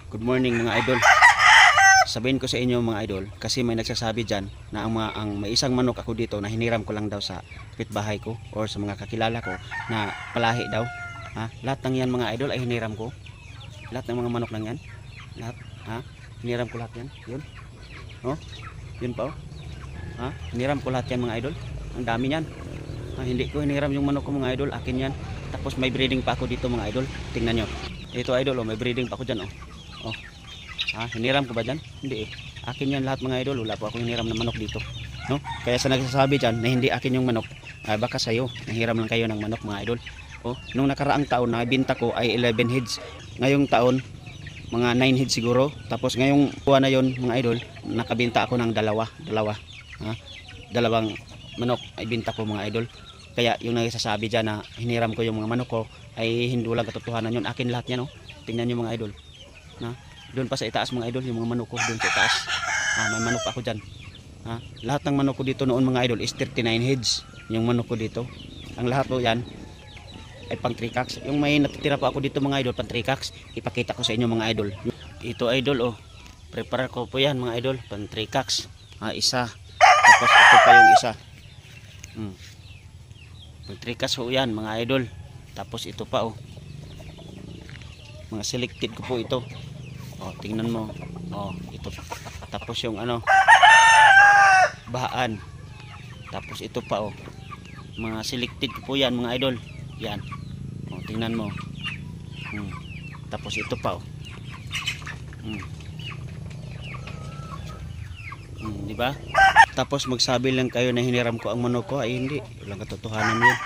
Good morning mga idol. Sabihin ko sa inyo mga idol, kasi may nagsasabi dyan na ang may isang manok ako dito na hiniram ko lang daw sa kapitbahay ko or sa mga kakilala ko na palahi daw. Ha? Lahat ng yan mga idol ay hiniram ko. Lahat ng mga manok lang yan. Lahat. Ha? Hiniram ko lahat yan. Yun. Oh? Yun pa oh. Ha? Hiniram ko lahat yan mga idol. Ang dami yan. Ha? Hindi ko hiniram yung manok ko mga idol. Akin yan. Tapos may breeding pa ako dito mga idol. Tingnan nyo. Ito idol oh, may breeding pa ako dyan oh. Oh. Ha, hiniram ko ba dyan? Hindi eh. Akin yan lahat mga idol. Wala po ako hiniram na manok dito. No? Kaya sa nagsasabi dyan na hindi akin yung manok, baka sa'yo. Nahiram lang kayo ng manok mga idol. Oh, nung nakaraang taon na binta ko ay 11 heads. Ngayong taon, mga 9 heads siguro. Tapos ngayong buwan na yon mga idol, nakabinta ako ng dalawa. Ha? Dalawang manok ay binta ko mga idol. Kaya yung nagsasabi dyan na hiniram ko yung mga manok ko ay hindi lang katotohanan yun. Akin lahat yan oh. Tingnan nyo mga idol. Na, doon pa sa itaas mga idol yung mga manok ko doon sa itaas. May manok ako dyan. Lahat ng manok ko dito noon mga idol is 39 heads. Yung manok ko dito. Ang lahat po yan ay pang 3 cocks. Yung may natitira pa ako dito mga idol pang 3 cocks. Ipakita ko sa inyo mga idol. Ito idol oh. Prepare ko po yan mga idol pang 3 cocks. Isa. Tapos ito pa yung isa. Pang 3 cocks po yan mga idol. Tapos ito pa oh. Mga selected ko po ito. Oh, tingnan mo. Oh, ito. Tapos yung ano, bahaan. Tapos ito pa oh. Mga selected ko po yan mga idol. Yan. Oh, tingnan mo. Tapos ito pa oh. Di ba? Tapos magsabi lang kayo na hiniram ko ang manok ko ay hindi. Walang katotohanan 'yun.